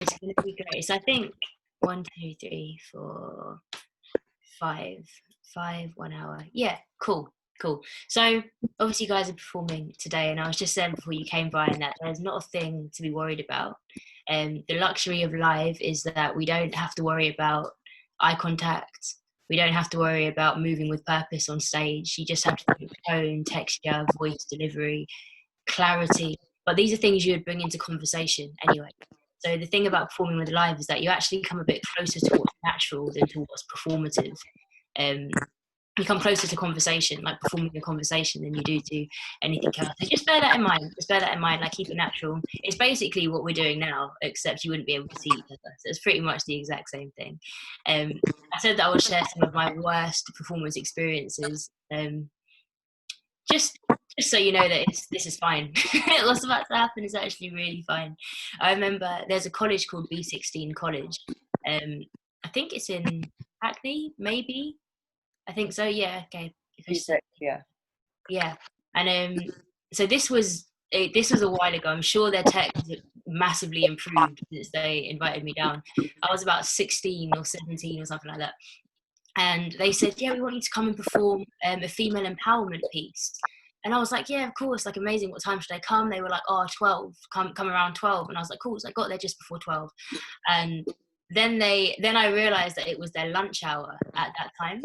It's going to be great. So I think 1, 2, 3, 4, 5, 1 hour. Yeah, cool. So obviously you guys are performing today, and I was just saying before you came by and that there's not a thing to be worried about. The luxury of live is that we don't have to worry about eye contact. We don't have to worry about moving with purpose on stage. You just have to think tone, texture, voice delivery, clarity. But these are things you would bring into conversation anyway. So the thing about performing with live is that you actually come a bit closer to what's natural than to what's performative. You come closer to conversation, like performing a conversation, than you do to anything else. So just bear that in mind. Like keep it natural. It's basically what we're doing now, except you wouldn't be able to see each other. So it's pretty much the exact same thing. I said that I would share some of my worst performance experiences. Just so you know that this is fine. What's about to happen is actually really fine. I remember there's a college called B16 College. I think it's in Hackney, maybe. I think so. Yeah. Okay. Yeah. And so this was a while ago. I'm sure their tech has massively improved since they invited me down. I was about 16 or 17 or something like that. And they said, yeah, we want you to come and perform a female empowerment piece. And I was like, yeah, of course, like amazing. What time should I come? They were like, 12, come around 12. And I was like, cool. So I got there just before 12. And then I realized that it was their lunch hour at that time.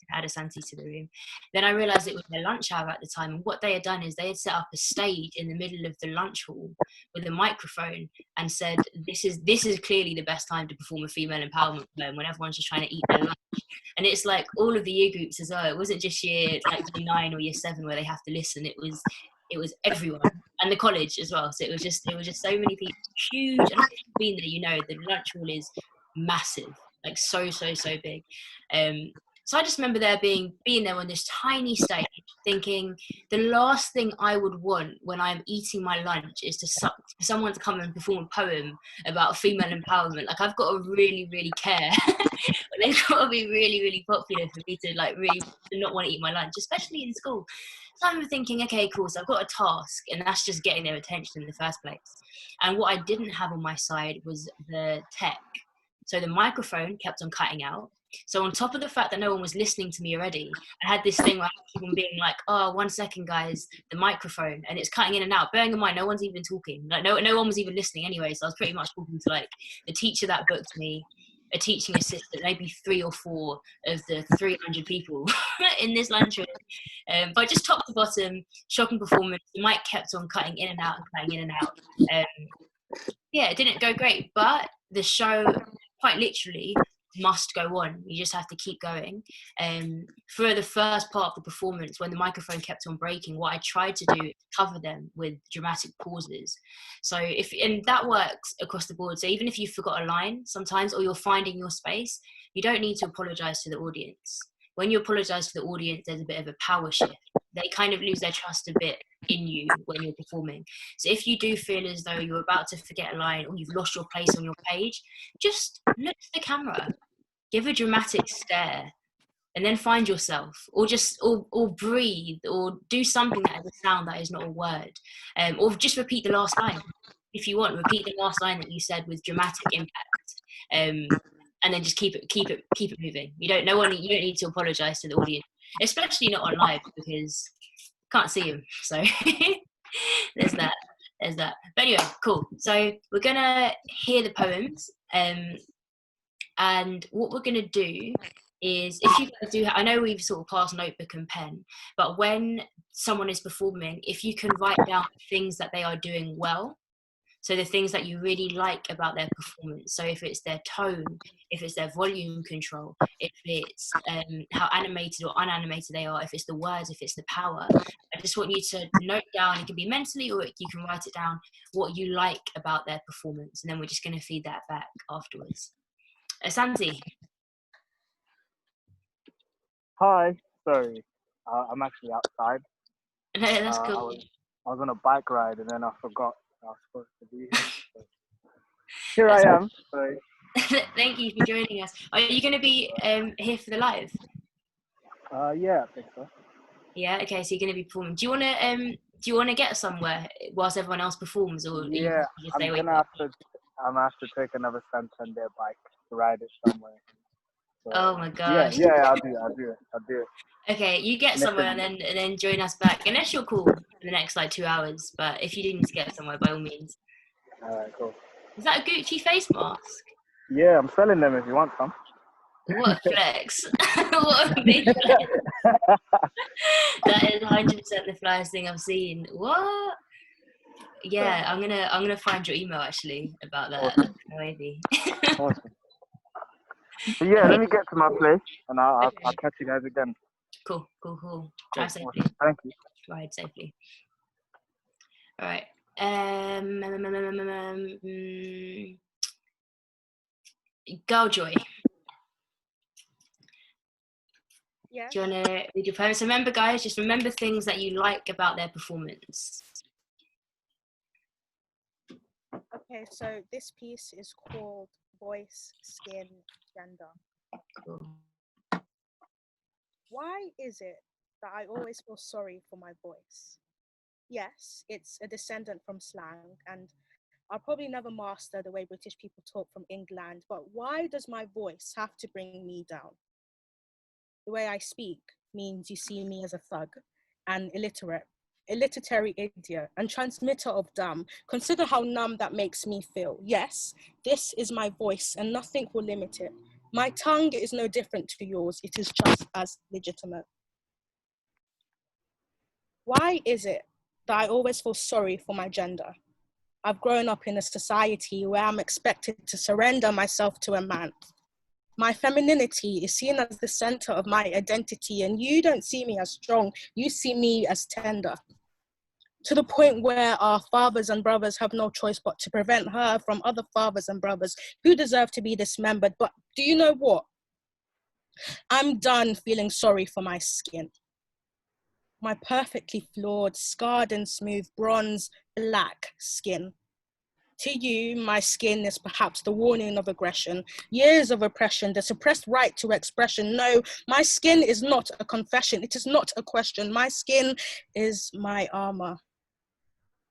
I had a Santi to the room. Then I realized it was their lunch hour at the time. And what they had done is they had set up a stage in the middle of the lunch hall with a microphone and said, this is clearly the best time to perform a female empowerment poem when everyone's just trying to eat their lunch. And it's like all of the year groups as well. It wasn't just year 9 or year 7 where they have to listen. It was everyone, and the college as well. So it was just so many people, huge. And if you've been there, the lunch hall is massive, like so big. So I just remember being there on this tiny stage, thinking the last thing I would want when I'm eating my lunch is for someone to come and perform a poem about female empowerment. Like I've got to really, really care. But they've got to be really, really popular for me to really to not want to eat my lunch, especially in school. So I'm thinking, okay, cool. So I've got a task, and that's just getting their attention in the first place. And what I didn't have on my side was the tech. So the microphone kept on cutting out. So on top of the fact that no one was listening to me already, I had this thing where I keep on being like, oh, 1 second, guys, the microphone, and it's cutting in and out. Bearing in mind, no one's even talking. Like no one was even listening anyway. So I was pretty much talking to like the teacher that booked me, a teaching assistant, maybe 3 or 4 of the 300 people in this lunchroom. But just top to bottom, shocking performance. The mic kept on cutting in and out. Yeah, it didn't go great, but the show quite literally must go on. You just have to keep going. For the first part of the performance, when the microphone kept on breaking, what I tried to do is cover them with dramatic pauses. So and that works across the board. So even if you forgot a line sometimes, or you're finding your space, you don't need to apologize to the audience. When you apologize to the audience, there's a bit of a power shift. They kind of lose their trust a bit in you when you're performing. So if you do feel as though you're about to forget a line or you've lost your place on your page, just look at the camera, give a dramatic stare, and then find yourself, or just or breathe, or do something that has a sound that is not a word, or just repeat the last line. If you want, repeat the last line that you said with dramatic impact, and then just keep it moving. You don't need to apologize to the audience, especially not on live, because can't see them. So there's that. But anyway, cool. So we're gonna hear the poems, and what we're gonna do is, if you guys do, I know we've sort of passed notebook and pen, but when someone is performing, if you can write down things that they are doing well. So the things that you really like about their performance. So if it's their tone, if it's their volume control, if it's how animated or unanimated they are, if it's the words, if it's the power. I just want you to note down, it can be mentally or you can write it down, what you like about their performance. And then we're just going to feed that back afterwards. Santi. Hi, sorry. I'm actually outside. No, that's cool. I was on a bike ride and then I forgot I was supposed to be here. So. Here I am. Sorry. Thank you for joining us. Are you going to be here for the live? Yeah, I think so. Yeah. Okay. So you're going to be performing. Do you want to get somewhere whilst everyone else performs, or yeah? I'm gonna have to. I'm gonna have to take another Santander bike to ride it somewhere. So, Oh my yeah, gosh. yeah, I'll do it. Okay, you get somewhere and then join us back, unless you're cool for the next like 2 hours. But if you do need to get somewhere, by all means. All right, cool. Is that a Gucci face mask? Yeah, I'm selling them if you want some. What a flex! What a big flex! That is 100% the flyest thing I've seen. What? Yeah, I'm gonna find your email actually about that. Awesome. Maybe. Awesome. But yeah, let Okay. me get to my place, and I'll Okay. catch you guys again. Cool. Cool. Drive safely. Awesome. Thank you. Ride safely. All right. Girl Joy. Yes. Do you want to read your poem? So remember, guys, just remember things that you like about their performance. Okay, so this piece is called Voice, Skin, Gender. Cool. Why is it that I always feel sorry for my voice? Yes, it's a descendant from slang, and I'll probably never master the way British people talk from England, but why does my voice have to bring me down? The way I speak means you see me as a thug, an illiterate idiot, and transmitter of dumb. Consider how numb that makes me feel. Yes, this is my voice, and nothing will limit it. My tongue is no different to yours. It is just as legitimate. Why is it that I always feel sorry for my gender? I've grown up in a society where I'm expected to surrender myself to a man. My femininity is seen as the center of my identity, and you don't see me as strong, you see me as tender. To the point where our fathers and brothers have no choice but to prevent her from other fathers and brothers who deserve to be dismembered. But do you know what? I'm done feeling sorry for my skin. My perfectly flawed, scarred and smooth, bronze, black skin. To you, my skin is perhaps the warning of aggression, years of oppression, the suppressed right to expression. No, my skin is not a confession. It is not a question. My skin is my armor.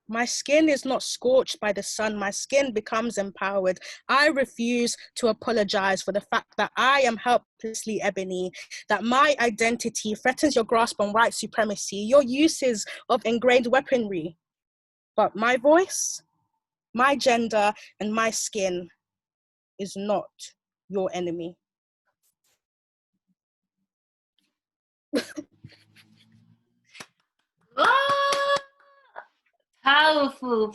My skin is not scorched by the sun. My skin becomes empowered. I refuse to apologize for the fact that I am helplessly ebony, that my identity threatens your grasp on white supremacy, your uses of ingrained weaponry. But my voice, my gender, and my skin is not your enemy. Oh! Powerful.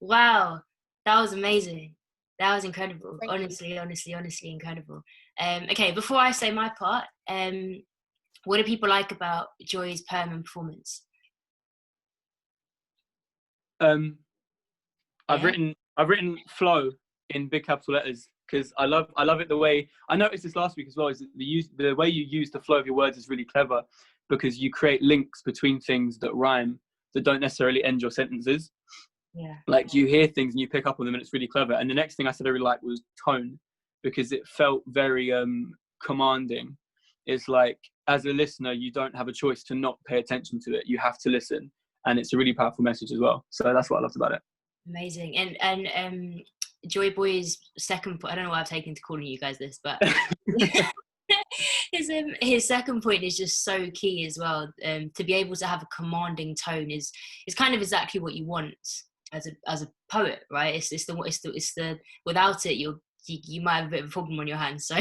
Wow. That was amazing. That was incredible. Thank you. Honestly incredible. Okay, before I say my part, what do people like about Joy's poem and performance? I've Yeah. written flow in big capital letters because I love it the way I noticed this last week as well. Is the way you use the flow of your words is really clever because you create links between things that rhyme that don't necessarily end your sentences. Yeah. Like you hear things and you pick up on them and it's really clever. And the next thing I said I really liked was tone because it felt very commanding. It's like as a listener you don't have a choice to not pay attention to it. You have to listen, and it's a really powerful message as well. So that's what I loved about it. Amazing. And Joy Boy's second point, I don't know why I've taken to calling you guys this, but his second point is just so key as well. To be able to have a commanding tone is kind of exactly what you want as a poet, right? It's the without it you might have a bit of a problem on your hands. So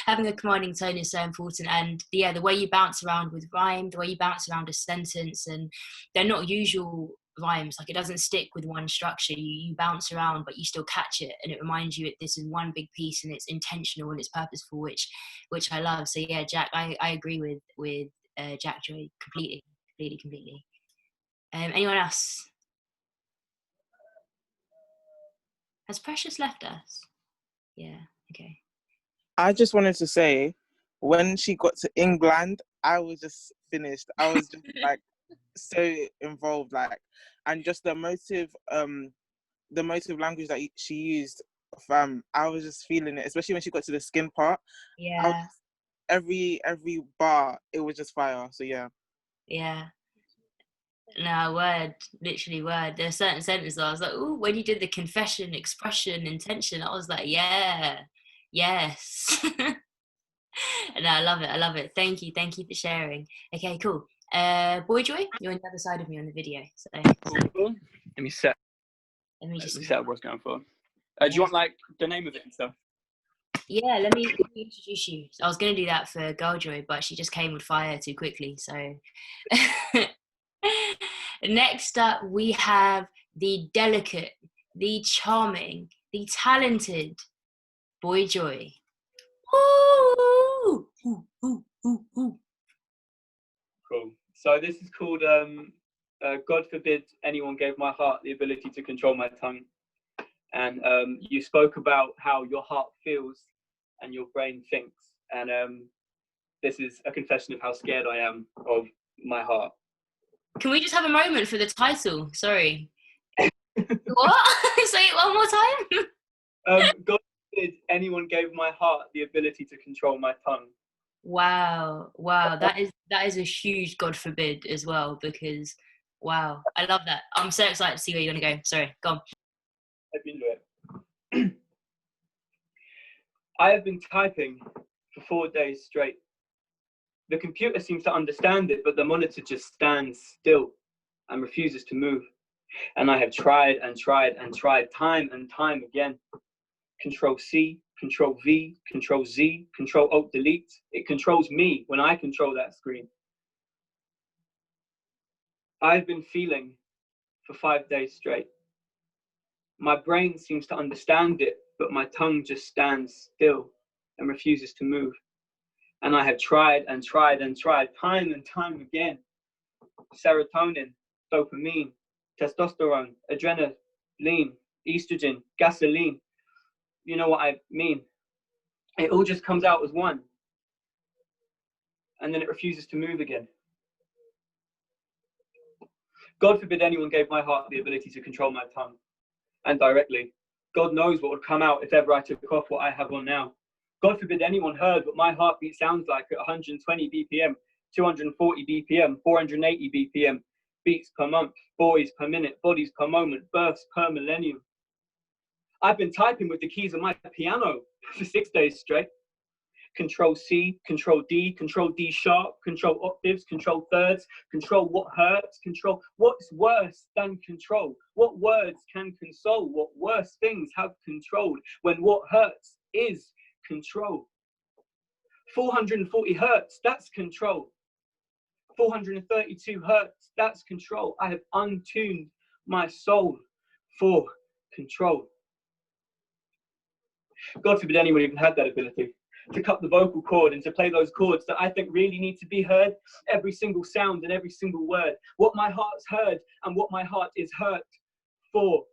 having a commanding tone is so important. And yeah, the way you bounce around with rhyme, the way you bounce around a sentence, and they're not usual rhymes. Like it doesn't stick with one structure. You bounce around, but you still catch it, and it reminds you that this is one big piece, and it's intentional and it's purposeful, which I love. So yeah, Jack, I agree with Jack Joy completely. Anyone else? Has Precious left us? Yeah. Okay. I just wanted to say, when she got to England, I was just finished. I was just like so involved, like, and just the motive language that she used, fam. I was just feeling it, especially when she got to the skin part. Yeah. Every bar, it was just fire. So yeah. Yeah. No, word, literally word. There are certain sentences I was like, oh, when you did the confession, expression, intention, I was like, yeah, yes. No, I love it. I love it. Thank you. Thank you for sharing. Okay, cool. Boy Joy, you're on the other side of me on the video. So Cool. Let me set up what's going for. Do you want like the name of it and stuff? Yeah, let me introduce you. I was going to do that for Girljoy, but she just came with fire too quickly. So next up, we have the delicate, the charming, the talented Boy Joy. Ooh, ooh, ooh, ooh, ooh. Cool. So this is called God forbid anyone gave my heart the ability to control my tongue. And you spoke about how your heart feels and your brain thinks. And this is a confession of how scared I am of my heart. Can we just have a moment for the title? Sorry. What? Say it one more time. God forbid anyone gave my heart the ability to control my tongue. Wow, that is a huge God forbid as well, because wow, I love that. I'm so excited to see where you're gonna go. Sorry, go on. Let me do it. I have been typing for 4 days straight. The computer seems to understand it, but the monitor just stands still and refuses to move. And I have tried and tried and tried time and time again. Control C, Control V, Control Z, Control Alt Delete. It controls me when I control that screen. I've been feeling for 5 days straight. My brain seems to understand it, but my tongue just stands still and refuses to move. And I have tried and tried and tried time and time again. Serotonin, dopamine, testosterone, adrenaline, estrogen, gasoline. You know what I mean? It all just comes out as one. And then it refuses to move again. God forbid anyone gave my heart the ability to control my tongue. And directly, God knows what would come out if ever I took off what I have on now. God forbid anyone heard what my heartbeat sounds like at 120 BPM, 240 BPM, 480 BPM, beats per month, boys per minute, bodies per moment, births per millennium. I've been typing with the keys on my piano for 6 days straight. Control C, Control D sharp, control octaves, control thirds, control what hurts, control what's worse than control. What words can console? What worse things have controlled when what hurts is control? 440 hertz, that's control. 432 hertz, that's control. I have untuned my soul for control. God forbid anyone even had that ability to cut the vocal cord and to play those chords that I think really need to be heard, every single sound and every single word, what my heart's heard and what my heart is hurt for.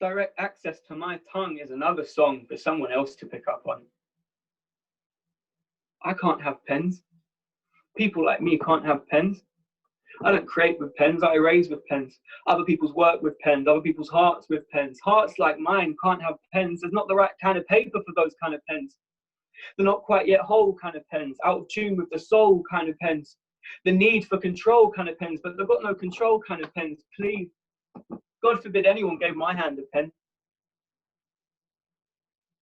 Direct access to my tongue is another song for someone else to pick up on. I can't have pens. People like me can't have pens. I don't create with pens, I erase with pens. Other people's work with pens, other people's hearts with pens. Hearts like mine can't have pens. There's not the right kind of paper for those kind of pens. They're not quite yet whole kind of pens, out of tune with the soul kind of pens. The need for control kind of pens, but they've got no control kind of pens, please. God forbid anyone gave my hand a pen.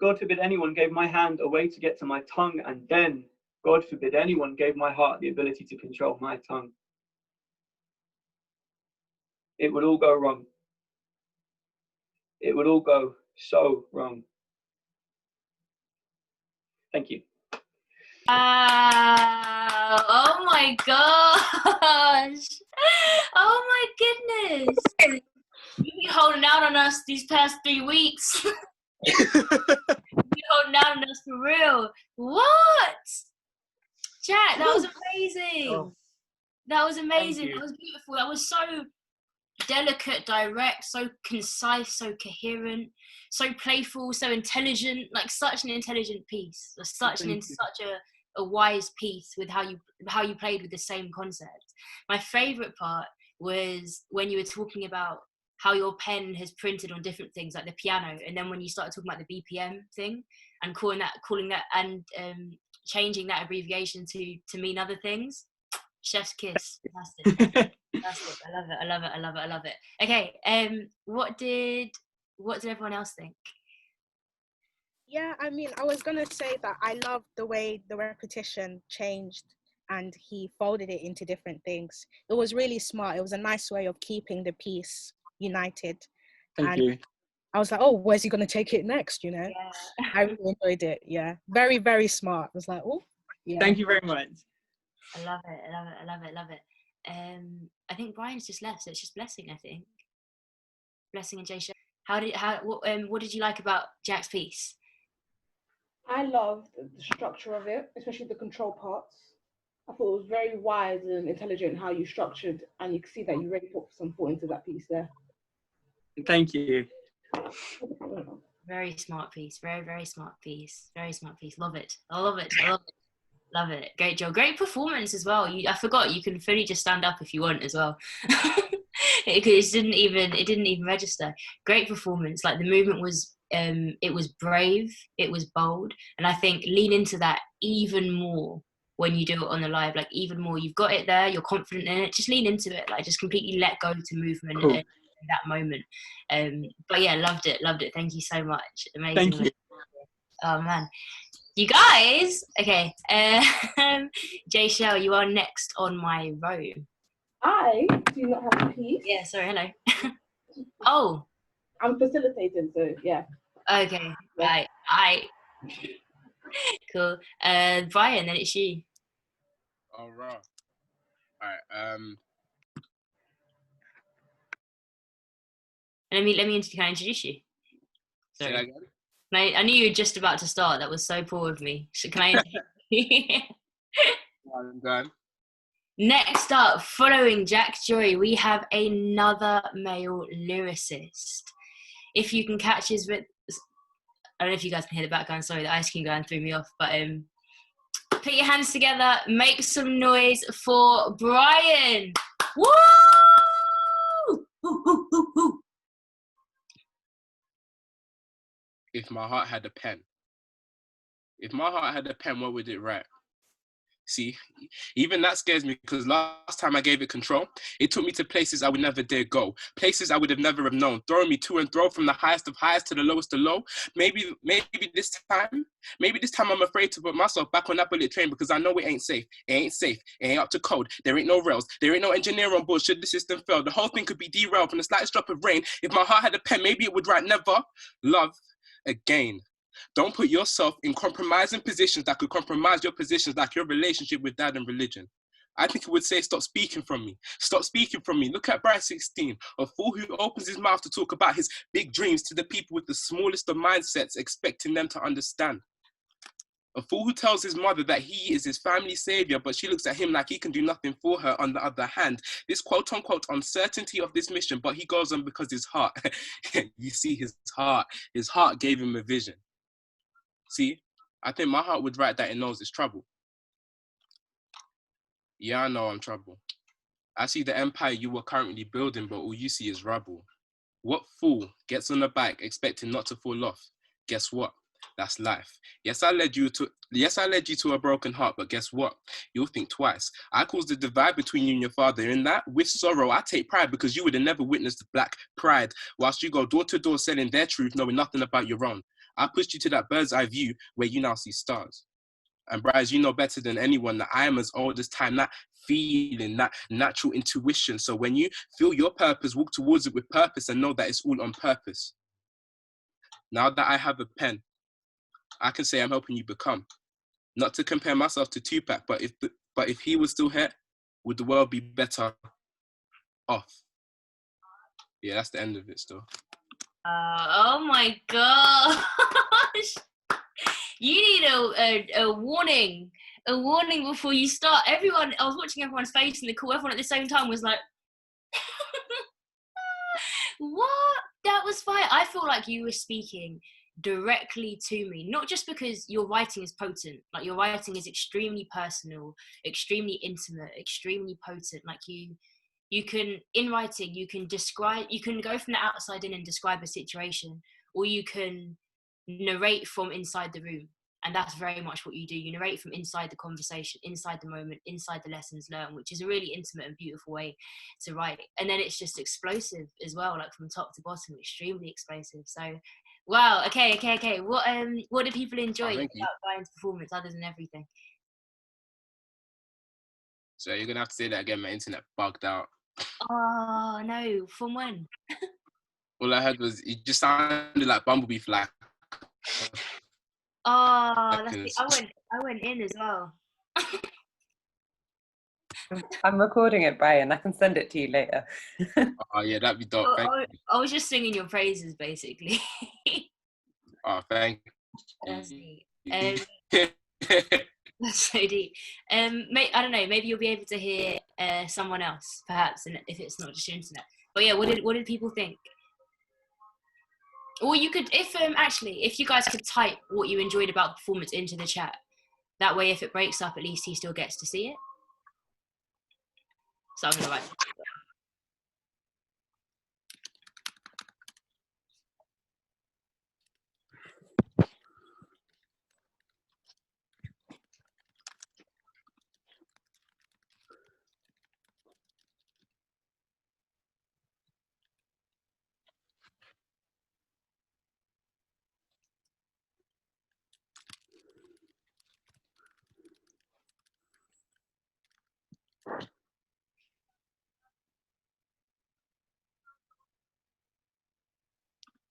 God forbid anyone gave my hand a way to get to my tongue, and then, God forbid anyone gave my heart the ability to control my tongue. It would all go wrong. It would all go so wrong. Thank you. Oh my gosh. Oh my goodness. You've been holding out on us these past 3 weeks. You've been holding out on us for real. What? Jack, that was amazing. Oh. That was amazing. Thank you. That was beautiful. That was so delicate, direct, so concise, so coherent, so playful, so intelligent, like such an intelligent piece, such a wise piece with how you played with the same concept. My favorite part was when you were talking about how your pen has printed on different things like the piano, and then when you started talking about the BPM thing and calling that and changing that abbreviation to mean other things. Chef's kiss. That's it. That's it. I love it. I love it. I love it. I love it. Okay. What did everyone else think? Yeah, I mean, I was gonna say that I love the way the repetition changed and he folded it into different things. It was really smart. It was a nice way of keeping the piece united. Thank you. I was like, oh, where's he gonna take it next? You know, Yeah. I really enjoyed it. Yeah, very, very smart. I was like, oh, yeah. Thank you very much. I love it. I love it. I love it. I love it. I think Brian's just left, so it's just Blessing. I think Blessing and Jay. What did you like about Jack's piece? I loved the structure of it, especially the control parts. I thought it was very wise and intelligent how you structured, and you can see that you really put some thought into that piece there. Thank you. Very smart piece. Very, very smart piece. Very smart piece. Love it. I love it. I love it. Love it. Great job. Great performance as well. I forgot you can fully just stand up if you want as well. It didn't even register. Great performance. Like the movement was it was brave, it was bold, and I think lean into that even more when you do it on the live. Like even more, you've got it there, you're confident in it, just lean into it. Like just completely let go to movement. Cool. In that moment. But yeah, loved it. Thank you so much. Amazing. Thank you. Oh man, you guys. Okay. Jay Shell, you are next on my row. I do not have a piece. Yeah, sorry, hello. Oh. I'm facilitating, so yeah. Okay, right. Cool. Brian, then it's you. All right. All right. Let me can I introduce you? Say that again. I knew you were just about to start. That was so poor of me. So can I introduce you? I'm done. Next up, following Jack Joy, we have another male lyricist. If you can catch his I don't know if you guys can hear the background. Sorry, the ice cream guy threw me off. But put your hands together, make some noise for Brian. Woo! Woo, woo, woo, woo. If my heart had a pen. If my heart had a pen, what would it write? See, even that scares me because last time I gave it control, it took me to places I would never dare go, places I would have never have known, throwing me to and fro from the highest of highs to the lowest of low. Maybe this time I'm afraid to put myself back on that bullet train because I know it ain't safe. It ain't safe. It ain't up to code. There ain't no rails. There ain't no engineer on board should the system fail. The whole thing could be derailed from the slightest drop of rain. If my heart had a pen, maybe it would write never love again. Don't put yourself in compromising positions that could compromise your positions, like your relationship with dad and religion. I think it would say, stop speaking from me. Stop speaking from me. Look at Bright 16, a fool who opens his mouth to talk about his big dreams to the people with the smallest of mindsets, expecting them to understand. A fool who tells his mother that he is his family's savior, but she looks at him like he can do nothing for her on the other hand. This quote-unquote uncertainty of this mission, but he goes on because his heart, you see his heart gave him a vision. See, I think my heart would write that it knows it's trouble. Yeah, I know I'm trouble. I see the empire you were currently building, but all you see is rubble. What fool gets on a bike expecting not to fall off? Guess what? That's life. Yes, I led you to a broken heart, but guess what? You'll think twice. I caused the divide between you and your father. In that, with sorrow, I take pride because you would have never witnessed black pride, whilst you go door to door selling their truth, knowing nothing about your own. I pushed you to that bird's eye view where you now see stars. And Bryce, you know better than anyone that I am as old as time, that feeling, that natural intuition. So when you feel your purpose, walk towards it with purpose and know that it's all on purpose. Now that I have a pen, I can say I'm helping you become. Not to compare myself to Tupac, but if he was still here, would the world be better off? Yeah, that's the end of it still. Oh my gosh. You need a warning. A warning before you start. I was watching everyone's face in the call. Everyone at the same time was like, what? That was fire. I feel like you were speaking directly to me, not just because your writing is potent, like your writing is extremely personal, extremely intimate, extremely potent. Like you can, in writing, you can go from the outside in and describe a situation, or you can narrate from inside the room. And that's very much what you do. You narrate from inside the conversation, inside the moment, inside the lessons learned, which is a really intimate and beautiful way to write. And then it's just explosive as well, like from top to bottom, extremely explosive. So, wow. Okay. What do people enjoy Thank you. about Brian's performance other than everything? So you're gonna have to say that again. My internet bugged out. Oh no! From when? All I heard was it just sounded like Bumblebee for like Oh, that's seconds. I went in as well. I'm recording it, Brian. I can send it to you later. Oh yeah, that'd be dope. Thank you. I was just singing your praises, basically. Oh, thank That's you. neat. That's so deep. I don't know. Maybe you'll be able to hear someone else, perhaps, and if it's not just your internet. But yeah, what did people think? Or you could, if you guys could type what you enjoyed about the performance into the chat. That way, if it breaks up, at least he still gets to see it. So I'm gonna write.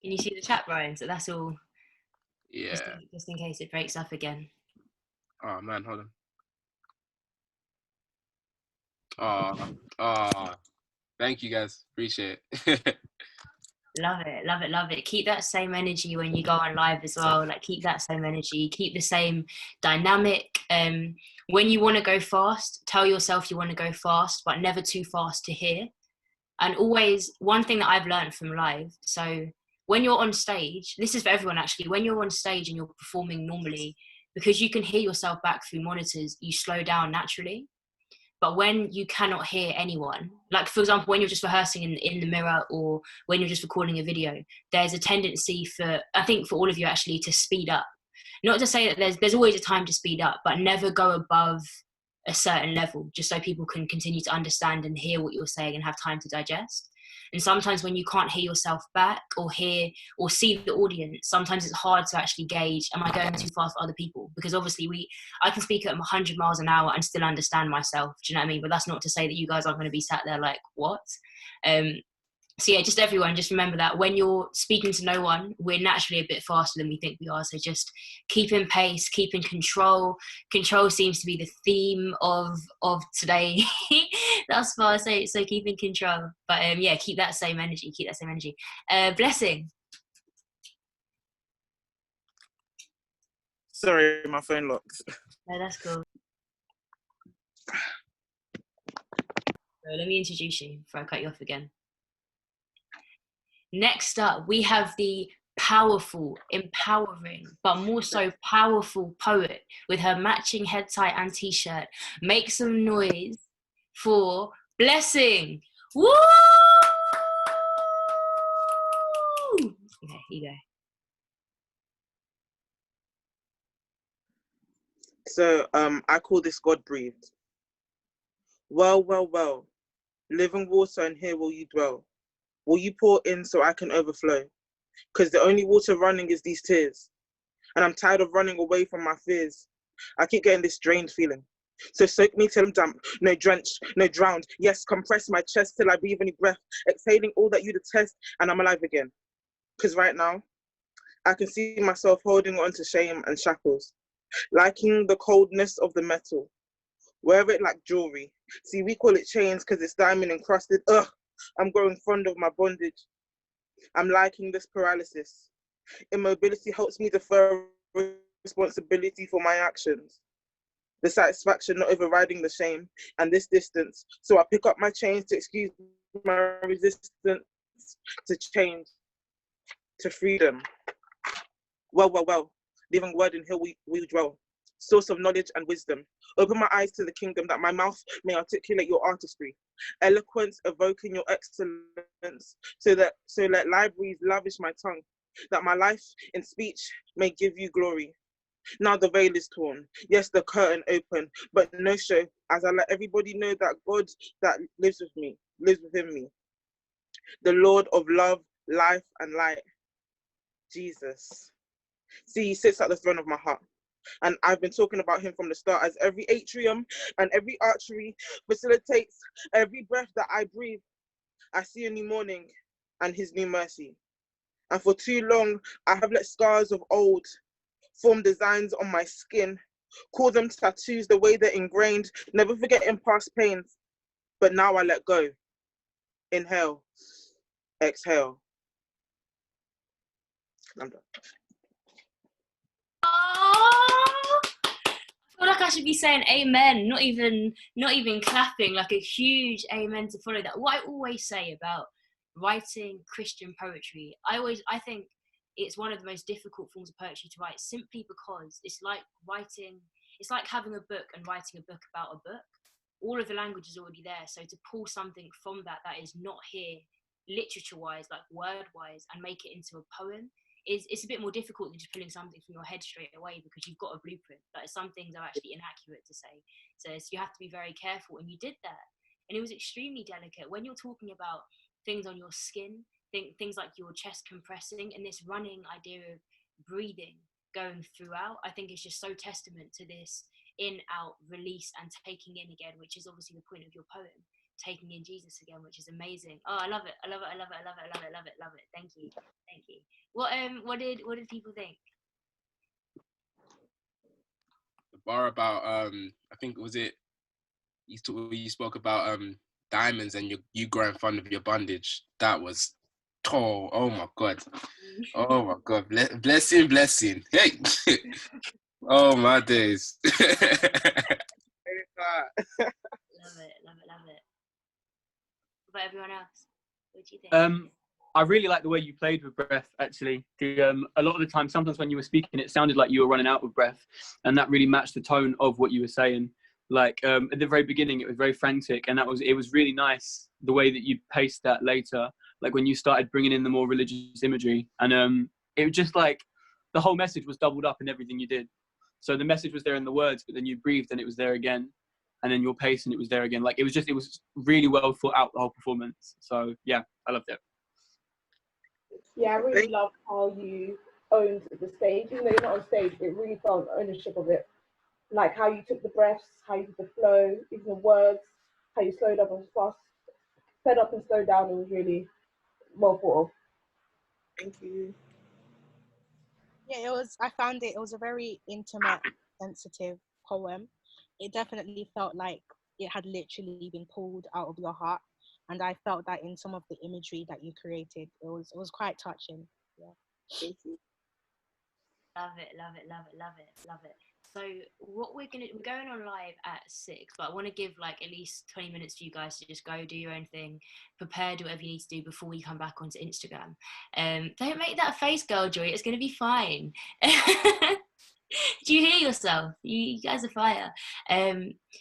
Can you see the chat, Brian? So that's all. Yeah. Just in case it breaks up again. Oh man, hold on. Oh, thank you guys. Appreciate it. Love it. Keep that same energy when you go on live as well. Like keep that same energy, keep the same dynamic. When you want to go fast, tell yourself you want to go fast, but never too fast to hear. And always, one thing that I've learned from live, so when you're on stage, this is for everyone actually, when you're on stage and you're performing normally, because you can hear yourself back through monitors, you slow down naturally. But when you cannot hear anyone, like for example, when you're just rehearsing in the mirror or when you're just recording a video, there's a tendency for, I think for all of you actually, to speed up. Not to say that there's always a time to speed up, but never go above a certain level, just so people can continue to understand and hear what you're saying and have time to digest. And sometimes when you can't hear yourself back or hear or see the audience, sometimes it's hard to actually gauge, am I going too fast for other people? Because obviously I can speak at 100 miles an hour and still understand myself. Do you know what I mean? But that's not to say that you guys aren't going to be sat there like, what? So yeah, just everyone, just remember that when you're speaking to no one, we're naturally a bit faster than we think we are. So just keep in pace, keep in control. Control seems to be the theme of today thus far. So keep in control. But yeah, keep that same energy. Blessing. Sorry, my phone locked. No, that's cool. So let me introduce you before I cut you off again. Next up, we have the powerful, empowering, but more so powerful poet with her matching head tie and t-shirt. Make some noise for Blessing. Woo! Okay, here you go. So I call this God breathed. Well, living water, and here will you dwell. Will you pour in so I can overflow? Because the only water running is these tears. And I'm tired of running away from my fears. I keep getting this drained feeling. So soak me till I'm damp, no drenched, no drowned. Yes, compress my chest till I breathe any breath, exhaling all that you detest, and I'm alive again. Because right now, I can see myself holding on to shame and shackles, liking the coldness of the metal. Wear it like jewelry. See, we call it chains because it's diamond encrusted. Ugh, I'm growing fond of my bondage. I'm liking this paralysis. Immobility helps me defer responsibility for my actions. The satisfaction not overriding the shame and this distance. So I pick up my chains to excuse my resistance to change, to freedom. Well, living word in here we dwell. Source of knowledge and wisdom. Open my eyes to the kingdom that my mouth may articulate your artistry. Eloquence evoking your excellence, so let libraries lavish my tongue, that my life in speech may give you glory. Now the veil is torn. Yes, the curtain open, but no show. As I let everybody know that God that lives within me, the Lord of love, life, and light, Jesus. See, he sits at the throne of my heart. And I've been talking about him from the start, as every atrium and every artery facilitates every breath that I breathe. I see a new morning and his new mercy. And for too long, I have let scars of old form designs on my skin, call them tattoos the way they're ingrained, never forgetting past pains. But now I let go. Inhale, exhale. I'm done. Oh, I feel like I should be saying amen, not even clapping, like a huge amen to follow that. What I always say about writing Christian poetry, I think it's one of the most difficult forms of poetry to write, simply because it's like having a book and writing a book about a book. All of the language is already there, so to pull something from that is not here literature wise, like word wise, and make it into a poem, it's a bit more difficult than just pulling something from your head straight away, because you've got a blueprint. Like, some things are actually inaccurate to say, so you have to be very careful, and you did that, and it was extremely delicate. When you're talking about things on your skin, things like your chest compressing, and this running idea of breathing going throughout, I think it's just so testament to this in, out, release, and taking in again, which is obviously the point of your poem, taking in Jesus again, which is amazing. Oh, I love it. Thank you. What did people think? The bar about I think, was it you spoke about diamonds and you growing fond of your bondage. That was tall. Oh my god. Oh my god. Blessing. Hey. Oh my days. Love it. What about everyone else? What do you think? I really like the way you played with breath, actually. A lot of the time, sometimes when you were speaking, it sounded like you were running out of breath, and that really matched the tone of what you were saying. Like, at the very beginning, it was very frantic, and it was really nice the way that you paced that later, like when you started bringing in the more religious imagery, and it was just like the whole message was doubled up in everything you did. So the message was there in the words, but then you breathed and it was there again, and then your pace and it was there again. Like, it was really well thought out, the whole performance. So yeah, I loved it. Yeah, I really love how you owned the stage. Even though you're not on stage, it really felt ownership of it. Like how you took the breaths, how you did the flow, even the words, how you slowed up and fast, sped up and slowed down. It was really well thought of. Thank you. Yeah, I found it was a very intimate, sensitive poem. It definitely felt like it had literally been pulled out of your heart. And I felt that in some of the imagery that you created. It was quite touching. Yeah. Thank you. Love it. So what we're going on live at 6, but I want to give like at least 20 minutes for you guys to just go do your own thing, prepare, do whatever you need to do before we come back onto Instagram. Don't make that face, girl Joy, it's going to be fine. Do you hear yourself? You guys are fire.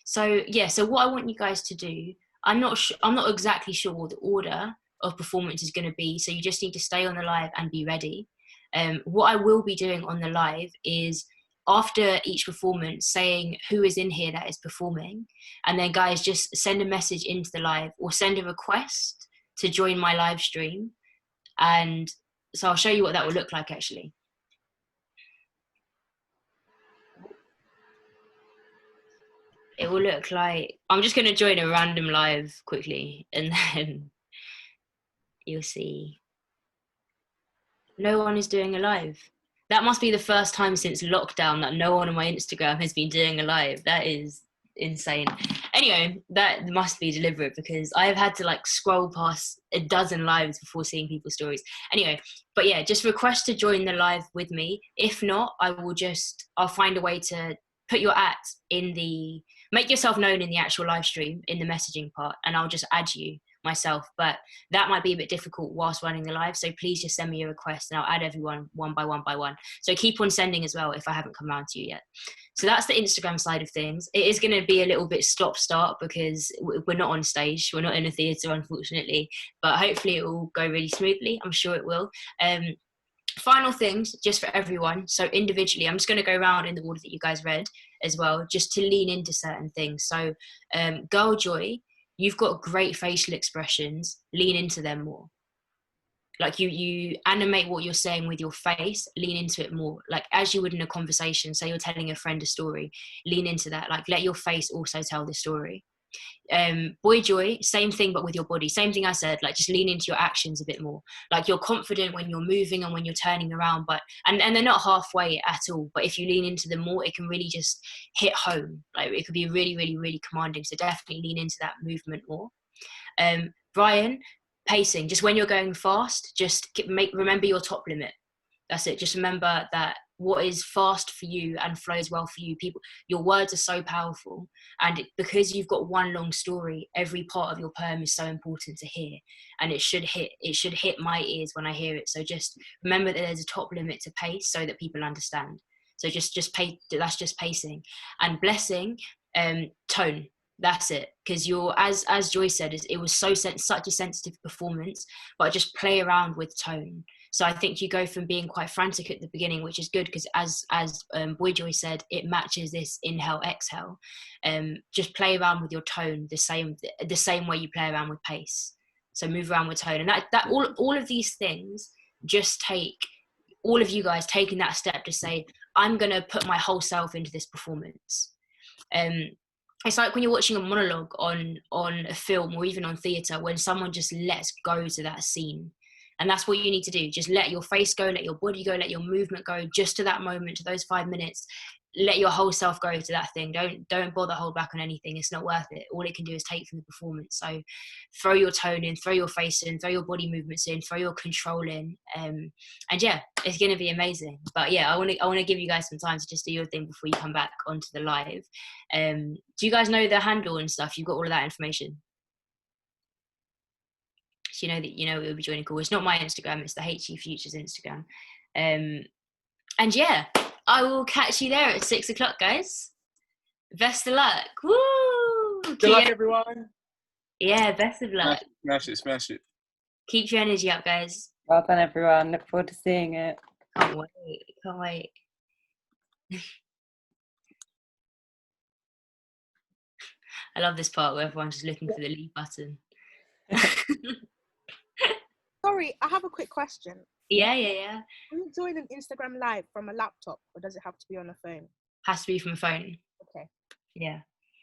So what I want you guys to do, I'm not exactly sure what the order of performance is going to be, so you just need to stay on the live and be ready. What I will be doing on the live is, after each performance, saying who is in here that is performing, and then guys just send a message into the live or send a request to join my live stream, and so I'll show you what that will look like actually. It will look like, I'm just going to join a random live quickly, and then you'll see no one is doing a live. That must be the first time since lockdown that no one on my Instagram has been doing a live. That is insane. Anyway, that must be deliberate, because I have had to like scroll past a dozen lives before seeing people's stories. Anyway, but yeah, just request to join the live with me. If not, I'll find a way to put your make yourself known in the actual live stream in the messaging part, and I'll just add you myself, but that might be a bit difficult whilst running the live, so please just send me a request and I'll add everyone one by one. So keep on sending as well if I haven't come around to you yet. So that's the Instagram side of things. It is going to be a little bit stop-start because we're not on stage, we're not in a theatre, unfortunately, but hopefully it will go really smoothly. I'm sure it will. Final things just for everyone. So individually, I'm just going to go around in the order that you guys read as well, just to lean into certain things. So girl Joy, you've got great facial expressions, lean into them more. Like you animate what you're saying with your face, lean into it more. Like as you would in a conversation, say you're telling a friend a story, lean into that. Like let your face also tell the story. Boy Joy, same thing but with your body, same thing I said, like just lean into your actions a bit more. Like you're confident when you're moving and when you're turning around, but and they're not halfway at all, but if you lean into them more, it can really just hit home. Like it could be really, really, really commanding. So definitely lean into that movement more. Brian, pacing, just when you're going fast, just remember your top limit. That's it. Just remember that what is fast for you and flows well for you, people, your words are so powerful, and because you've got one long story, every part of your poem is so important to hear, and it should hit my ears when I hear it. So just remember that there's a top limit to pace so that people understand. So just pace, that's just pacing. And blessing, tone, that's it, because you're, as Joy said, it was such a sensitive performance, but just play around with tone. So I think you go from being quite frantic at the beginning, which is good because as Boy Joy said, it matches this inhale exhale. Just play around with your tone the same way you play around with pace. So move around with tone, and that all of these things just take all of you guys taking that step to say, I'm gonna put my whole self into this performance. It's like when you're watching a monologue on a film or even on theatre, when someone just lets go to that scene. And that's what you need to do. Just let your face go, let your body go, let your movement go, just to that moment, to those 5 minutes. Let your whole self go to that thing. Don't bother hold back on anything. It's not worth it. All it can do is take from the performance. So throw your tone in, throw your face in, throw your body movements in, throw your control in. And yeah, it's going to be amazing. But yeah, I want to give you guys some time to just do your thing before you come back onto the live. Do you guys know the handle and stuff? You've got all of that information. So you know it will be joining call. It's not my Instagram, it's the HE Futures Instagram. And yeah, I will catch you there at 6 o'clock, guys. Best of luck. Woo! Good luck, everyone. Yeah, best of luck. Smash it. Keep your energy up, guys. Well done, everyone. Look forward to seeing it. Can't wait. I love this part where everyone's just looking for the leave button. Sorry, I have a quick question. Yeah. Can you join an Instagram live from a laptop, or does it have to be on a phone? Has to be from a phone. Okay. Yeah.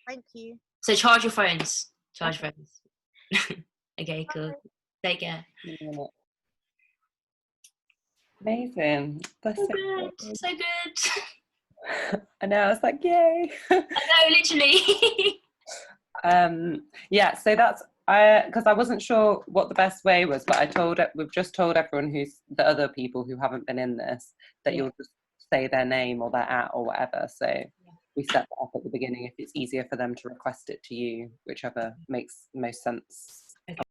Thank you. So charge your phones. Phones. Okay, cool. Bye. Take care. Amazing. That's So good. I know, I was like, yay. I know, literally. Yeah, so that's because I wasn't sure what the best way was, but we've just told everyone who's the other people who haven't been in this that you'll just say their name or their @ or whatever. So we set that up at the beginning if it's easier for them to request it to you, whichever makes most sense. Okay.